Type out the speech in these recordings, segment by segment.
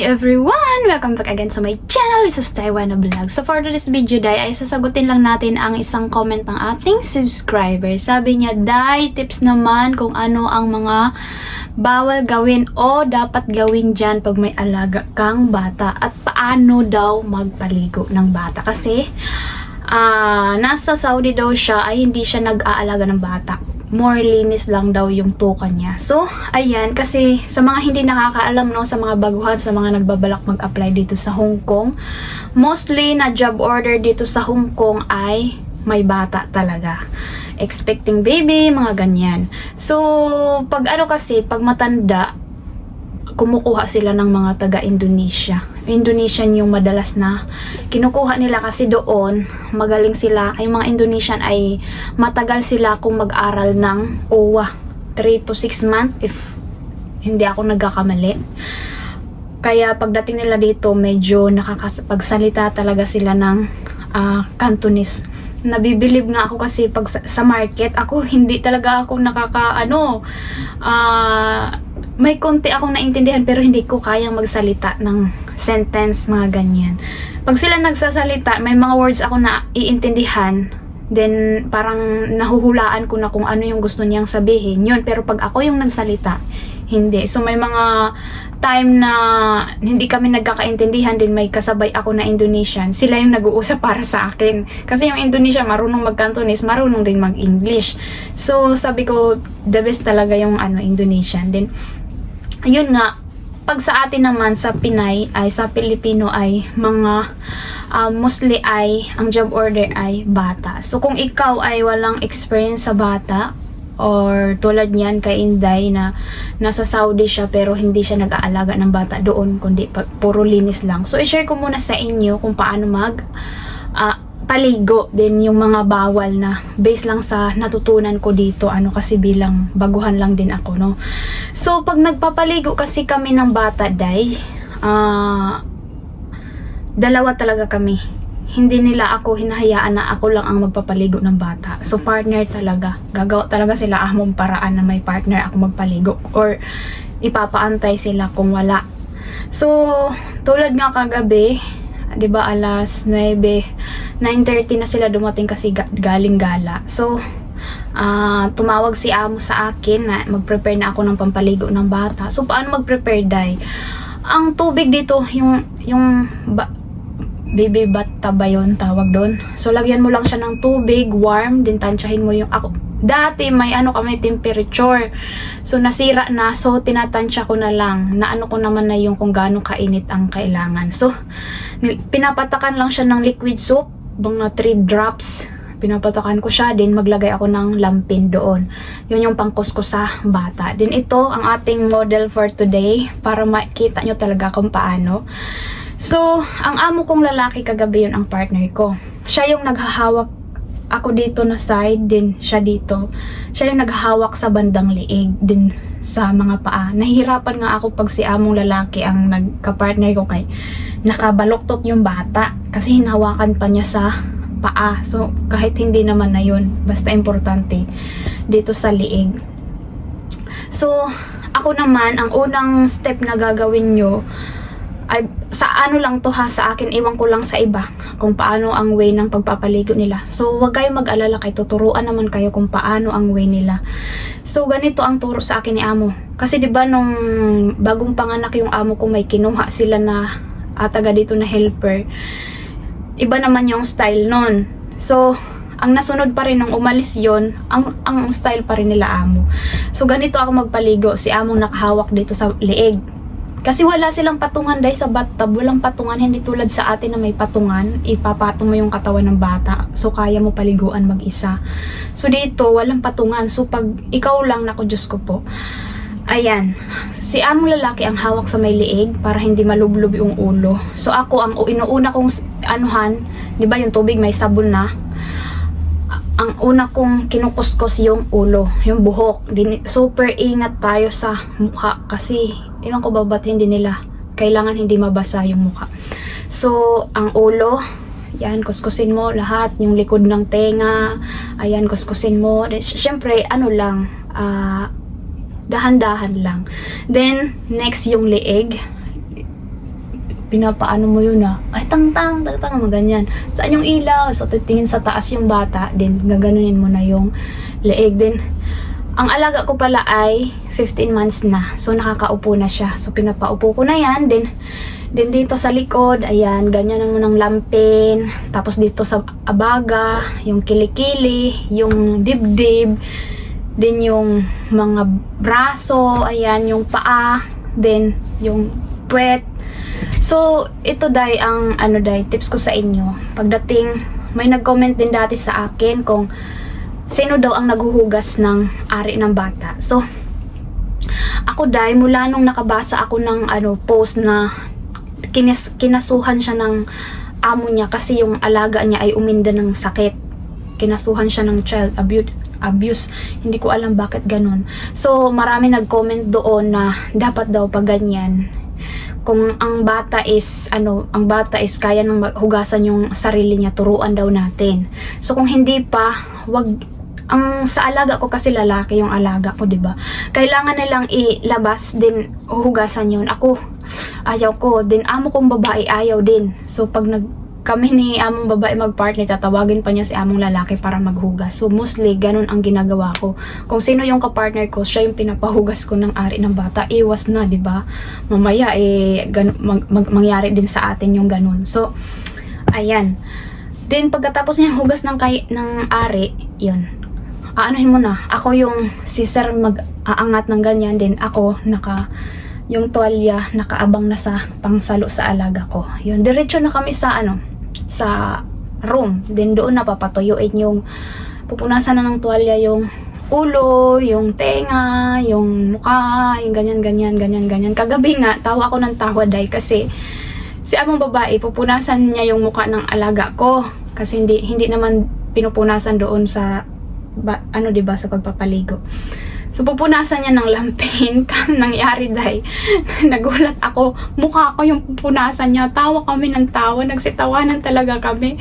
everyone! Welcome back again sa my channel. This is Taiwan Vlog. So for this video, Day, ay sasagutin lang natin ang isang comment ng ating subscriber. Sabi niya, Day, tips naman kung ano ang mga bawal gawin o dapat gawin dyan pag may alaga kang bata. At paano daw magpaligo ng bata. Kasi nasa Saudi daw siya ay hindi siya nag-aalaga ng bata. More linis lang daw yung tuka niya. So, ayan, kasi sa mga hindi nakakaalam, no, sa mga baguhan, sa mga nagbabalak mag-apply dito sa Hong Kong, mostly na job order dito sa Hong Kong ay may bata talaga. Expecting baby, mga ganyan. So, pag pag matanda, kumukuha sila ng mga taga-Indonesia. Indonesian yung madalas na kinukuha nila kasi doon magaling sila. Ay mga Indonesian ay matagal sila kung mag-aral ng OWA. 3 to 6 months if hindi ako nagkakamali. Kaya pagdating nila dito medyo nakakapagsalita talaga sila ng Cantonese. Nabibilib nga ako kasi pag sa market ako hindi talaga ako may konti akong naintindihan pero hindi ko kayang magsalita ng sentence, mga ganyan. Pag sila nagsasalita, may mga words ako na iintindihan, then parang nahuhulaan ko na kung ano yung gusto niyang sabihin. Yun, pero pag ako yung nagsalita, hindi. So may mga time na hindi kami nagkakaintindihan, din may kasabay ako na Indonesian. Sila yung nag-uusap para sa akin. Kasi yung Indonesian marunong mag-Cantonese, marunong din mag-English. So sabi ko, the best talaga yung Indonesian. Then ayun nga, pag sa atin naman sa Pinay ay sa Pilipino ay mga mostly ay ang job order ay bata. So kung ikaw ay walang experience sa bata, or tulad niyan kay Inday na nasa Saudi siya pero hindi siya nag-aalaga ng bata doon kundi puro linis lang. So i-share ko muna sa inyo kung paano paligo, din yung mga bawal na based lang sa natutunan ko dito, kasi bilang baguhan lang din ako, no. So pag nagpapaligo kasi kami ng bata, Day, dalawa talaga kami. Hindi nila ako hinahayaan na ako lang ang magpapaligo ng bata. So partner talaga, gagawa talaga sila among paraan na may partner ako magpaligo or ipapaantay sila kung wala. So tulad nga kagabi, 'di ba, alas 9:30 na sila dumating kasi galing gala. So tumawag si amo sa akin na mag-prepare na ako ng pampaligo ng bata. So paano mag-prepare, Day? Ang tubig dito, yung baby bath ba yun tawag doon? So lagyan mo lang siya ng tubig warm, din tansyahin mo yung dati may kami temperature. So nasira na, so tinatansya ko na lang. Ko naman na yung kung gaano kainit ang kailangan. So pinapatakan lang siya ng liquid soap, mga 3 drops. Pinapatakan ko siya, din maglagay ako ng lampin doon. Yun yung pangkuskus sa bata. Din ito ang ating model for today para makita nyo talaga kung paano. So ang amo kong lalaki kagabi, yun ang partner ko. Siya yung naghahawak, ako dito na side, din siya dito. Siya yung naghahawak sa bandang liig, din sa mga paa. Nahihirapan nga ako pag si among lalaki ang nagka-partner ko kay nakabaloktot yung bata. Kasi hinawakan pa niya sa paa. So kahit hindi naman na yun, basta importante dito sa liig. So ako naman, ang unang step na gagawin nyo ay sa lang to sa akin, iwan ko lang sa iba kung paano ang way ng pagpapaligo nila. So wag kayong mag-alala, kay tuturuan naman kayo kung paano ang way nila. So ganito ang turo sa akin ni amo. Kasi 'di ba nung bagong panganak yung amo ko, may kinuha sila na taga dito na helper. Iba naman yung style nun. So ang nasunod pa rin nung umalis yon, ang style pa rin nila amo. So ganito ako magpaligo, si amo nakahawak dito sa liig. Kasi wala silang patungan, Day, sa bathtub. Walang patungan, hindi tulad sa atin na may patungan. Ipapatong mo yung katawan ng bata. So, kaya mo paliguan mag-isa. So, dito, walang patungan. So, pag ikaw lang, naku, Diyos ko po. Ayan. Si among lalaki ang hawak sa may liig para hindi malublob yung ulo. So, ako, ang inuuna kong di ba yung tubig may sabon na? Ang una kong kinukuskus yung ulo, yung buhok. Super ingat tayo sa mukha kasi iwan ko ba ba't hindi nila kailangan hindi mabasa yung mukha. So ang ulo, yan, kuskusin mo lahat, yung likod ng tenga, ayan, kuskusin mo. Syempre lang, dahan-dahan lang. Then next yung leeg, pinapaano mo yun ay tang-tang, tang-tang, ganyan. Saan yung ilaw? So, titingin sa taas yung bata, then gaganunin mo na yung leeg. Then, ang alaga ko pala ay 15 months na. So, nakakaupo na siya. So, pinapaupo ko na yan. Then dito sa likod, ayan, ganyan mo ng lampin. Tapos dito sa abaga, yung kilikili, yung dibdib, then yung mga braso, ayan, yung paa, then yung puwet. So, ito day ang tips ko sa inyo. Pagdating, may nag-comment din dati sa akin kung sino daw ang naghuhugas ng ari ng bata. So, ako day, mula nung nakabasa ako ng post na kinasuhan siya ng amo niya kasi yung alaga niya ay uminda ng sakit. Kinasuhan siya ng child abuse. Hindi ko alam bakit ganun. So, marami nag-comment doon na dapat daw pag ganyan, kung ang bata is kaya nang hugasan yung sarili niya, turuan daw natin. So kung hindi pa, sa alaga ko kasi lalaki yung alaga ko, 'di ba? Kailangan nilang ilabas din hugasan yun. Ako ayaw ko, din amo kong babae ayaw din. So pag kami ni among babae magpartner, tatawagin pa niya si among lalaki para maghugas. So mostly ganun ang ginagawa ko. Kung sino yung kapartner ko, siya yung pinapahugas ko ng ari ng bata. Iwas na, 'di ba? Mamaya mangyari din sa atin yung ganun. So ayan. Then pagkatapos niya hugas ng ari, 'yun. Aanohin mo na. Ako yung sister mag-aangat ng ganyan, din ako yung tuwalya nakaabang na sa pangsalo sa alaga ko. Yun, diretso na kami sa sa room. Then doon na papatuyuin yung pupunasan na ng tuwalya yung ulo, yung tenga, yung mukha, yung ganyan. Kagabi nga, tawa ako ng tawa day kasi si among babae, pupunasan niya yung mukha ng alaga ko. Kasi hindi naman pinupunasan doon sa diba, sa pagpapaligo. So, pupunasan niya ng lampin. Nangyari day, nagulat ako. Mukha ko yung pupunasan niya. Tawa kami ng tawa. Nagsitawanan talaga kami.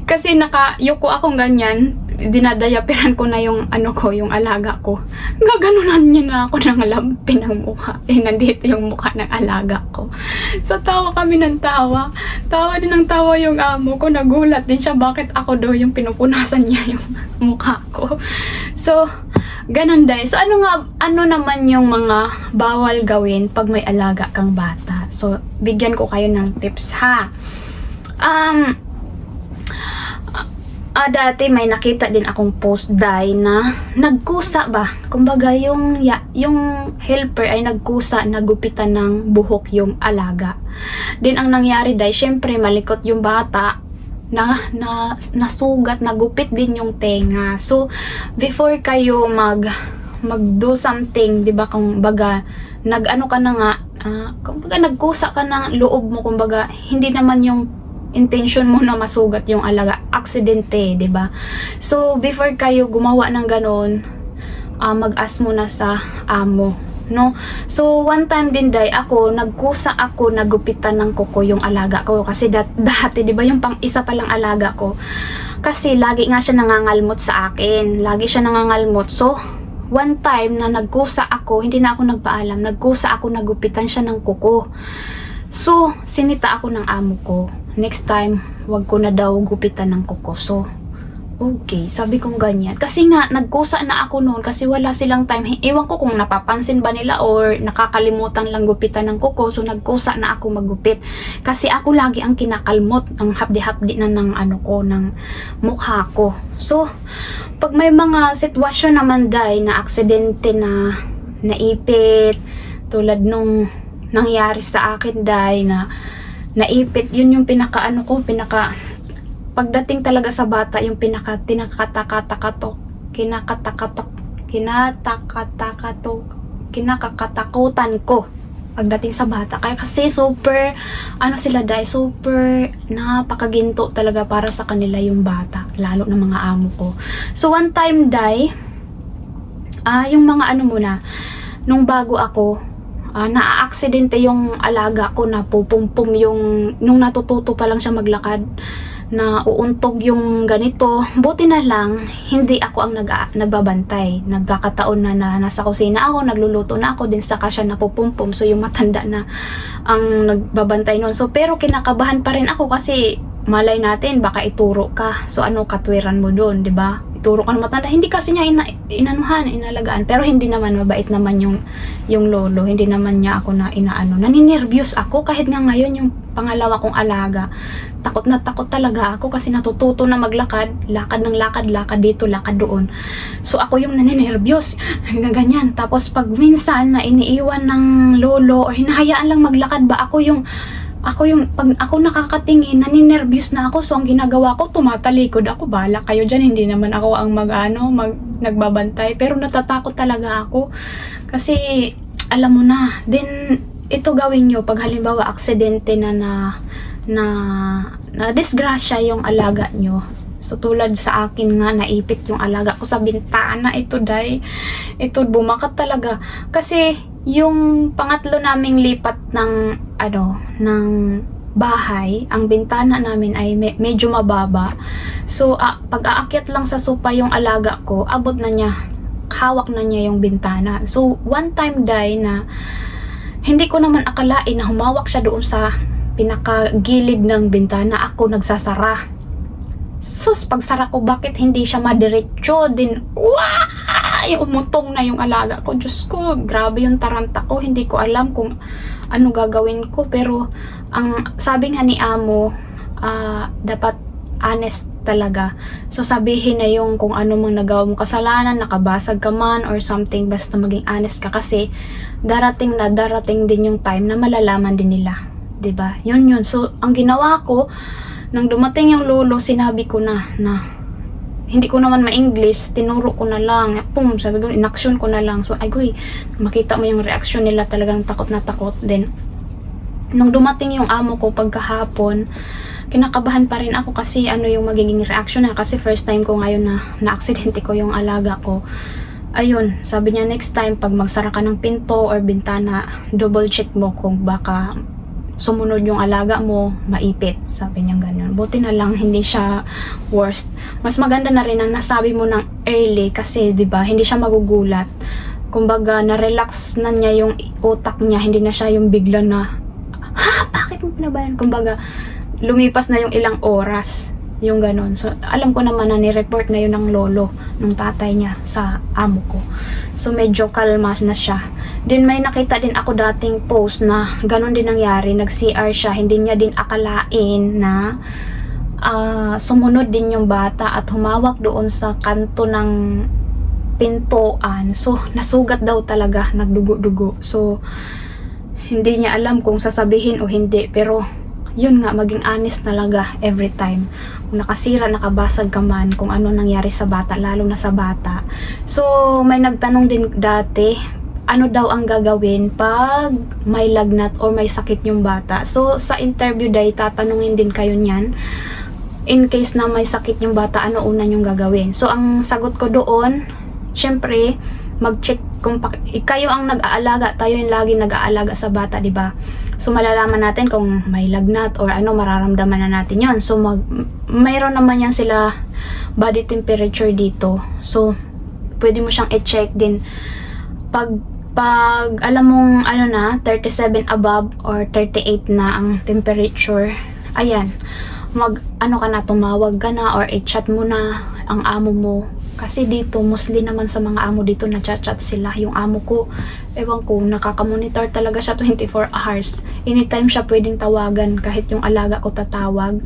Kasi nakayuko akong ganyan. Dinadayapiran ko na yung yung alaga ko. Gaganunan niya na ako ng lampin ng mukha. Nandito yung mukha ng alaga ko. So, tawa kami ng tawa. Tawa din ng tawa yung amo ko. Nagulat din siya bakit ako daw yung pinupunasan niya yung mukha ko. So, ganun din. So, ano naman yung mga bawal gawin pag may alaga kang bata? So, bigyan ko kayo ng tips, ha? Dati may nakita din akong post day na nagkusa ba? Kumbaga, yung helper ay nagkusa, nagupitan ng buhok yung alaga. Din ang nangyari day, syempre malikot yung bata, nasugat, nagupit din yung tenga. So, before kayo mag-do something, 'di ba, kung baga ka na nga, kumbaga nagkusa ka ng loob mo, kumbaga hindi naman yung intention mo na masugat yung alaga, aksidente, 'di ba? So, before kayo gumawa ng ganun, mag-ask muna sa amo, no? So, one time din day, nagkusa ako, nagupitan ng kuko yung alaga ko. Kasi dati, di ba, yung isa palang alaga ko, kasi lagi nga siya nangangalmot sa akin. Lagi siya nangangalmot. So, one time na nagkusa ako, hindi na ako nagpaalam, nagkusa ako, nagupitan siya ng kuko. So, sinita ako ng amo ko. Next time, wag ko na daw gupitan ng kuko. So, okay, sabi kong ganyan. Kasi nga, nagkusa na ako noon kasi wala silang time. Ewan ko kung napapansin ba nila or nakakalimutan lang gupitan ng kuko. So, nagkusa na ako magupit. Kasi ako lagi ang kinakalmot, ang hapdi-hapdi na ng ng mukha ko. So, pag may mga sitwasyon naman day na aksidente na naipit, tulad nung nangyari sa akin day na naipit, yun yung pagdating talaga sa bata, yung kinakatakutan ko pagdating sa bata. Kaya kasi super, sila day, super napakaginto talaga para sa kanila yung bata, lalo ng mga amo ko. So, one time day, yung mga muna, nung bago ako, Naa-aksidente yung alaga ko, na pupumpum yung, nung natututo pa lang siya maglakad, na uuntog yung ganito. Buti na lang, hindi ako ang nagbabantay. Nagkakataon na nasa kusina ako, nagluluto na ako, din saka siya napupumpum. So, yung matanda na ang nagbabantay nun. So, pero kinakabahan pa rin ako kasi malay natin, baka ituro ka. So, ano katwiran mo doon, di ba? Ituro ka ng matanda. Hindi kasi niya inalagaan. Pero hindi naman, mabait naman yung lolo. Hindi naman niya ako na inaano. Naninervyos ako kahit nga ngayon yung pangalawa kong alaga. Takot na takot talaga ako kasi natututo na maglakad. Lakad ng lakad, lakad dito, lakad doon. So, ako yung naninervyos. Ganyan. Tapos, pag minsan na iniiwan ng lolo or hinahayaan lang maglakad ba, pag ako nakakatingin, naninervyos na ako. So, ang ginagawa ko, tumatalikod ako. Bahala kayo dyan. Hindi naman ako ang nagbabantay. Pero natatakot talaga ako. Kasi, alam mo na. Then, ito gawin nyo. Pag halimbawa, aksidente na disgrasya yung alaga nyo. So, tulad sa akin nga, naipit yung alaga ko sa bintana. Ito, bumakat talaga. Kasi, yung pangatlo naming lipat ng bahay, ang bintana namin ay medyo mababa. So, pag aakyat lang sa sopa yung alaga ko, abot na niya, hawak na niya yung bintana. So, one time na hindi ko naman akalain na humawak siya doon sa pinakagilid ng bintana. Ako nagsasara. Sus, pagsara ko, bakit hindi siya madiretso din? Umutong na yung alaga ko. Diyos ko, grabe yung taranta ko. Hindi ko alam kung ano gagawin ko. Pero, ang sabi nga ni Amo, dapat honest talaga. So, sabihin na yung kung ano mang nagawa mong kasalanan, nakabasag ka man, or something, basta maging honest ka. Kasi, darating din yung time na malalaman din nila. 'Di ba? Yun. So, ang ginawa ko, nang dumating yung lolo, sinabi ko na hindi ko naman ma-English, tinuro ko na lang, sabi ko, inaksyon ko na lang. So, makita mo yung reaksyon nila, talagang takot na takot. Then, nung dumating yung amo ko pagkahapon, kinakabahan pa rin ako kasi ano yung magiging reaksyon na, kasi first time ko ngayon na aksidente ko yung alaga ko. Ayun, sabi niya, next time, pag magsara ka ng pinto or bintana, double check mo kung baka sumunod yung alaga mo, maipit. Sabi niya ganyan. Buti na lang, hindi siya worst. Mas maganda na rin na nasabi mo ng early kasi, di ba, hindi siya magugulat. Kumbaga, na-relax na niya yung utak niya. Hindi na siya yung bigla na, bakit mo pinabayan? Kumbaga, lumipas na yung ilang oras. Yung ganon. So, alam ko naman na ni-report na yun ng lolo, ng tatay niya sa amo ko. So, medyo kalma na siya. Then, may nakita din ako dating post na ganon din nangyari. Nag-CR siya. Hindi niya din akalain na sumunod din yung bata at humawak doon sa kanto ng pintuan. So, nasugat daw talaga. Nagdugo-dugo. So, hindi niya alam kung sasabihin o hindi. Pero, yun nga, maging honest talaga every time. Kung nakasira, nakabasag ka man, kung ano nangyari sa bata, lalo na sa bata. So, may nagtanong din dati, ano daw ang gagawin pag may lagnat or may sakit yung bata. So, sa interview day, tatanungin din kayo niyan. In case na may sakit yung bata, ano una yung gagawin? So, ang sagot ko doon, syempre, mag-check kung kayo ang nag-aalaga, tayo yung lagi nag-aalaga sa bata, di ba? So, malalaman natin kung may lagnat or ano, mararamdaman na natin yon. So, mayroon naman yan sila body temperature dito. So, pwede mo siyang i-check din. Pag alam mong 37 above or 38 na ang temperature, ayan, tumawag ka na or i-chat mo na ang amo mo. Kasi dito, mostly naman sa mga amo dito, na-chat sila. Yung amo ko, ewan ko, nakaka-monitor talaga siya 24 hours. Anytime siya pwedeng tawagan, kahit yung alaga ko tatawag,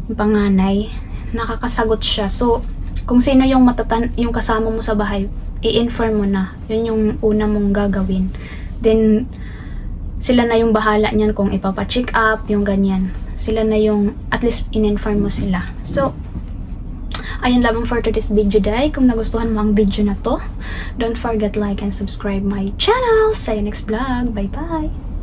yung panganay, nakakasagot siya. So, kung sino yung yung kasama mo sa bahay, i-inform mo na. Yun yung una mong gagawin. Then, sila na yung bahala niyan kung ipapa-check up, yung ganyan. Sila na yung, at least, in-inform mo sila. So, ayan lamang for today's video day. Kung nagustuhan mo ang video na to, don't forget like and subscribe my channel. See you next vlog. Bye bye!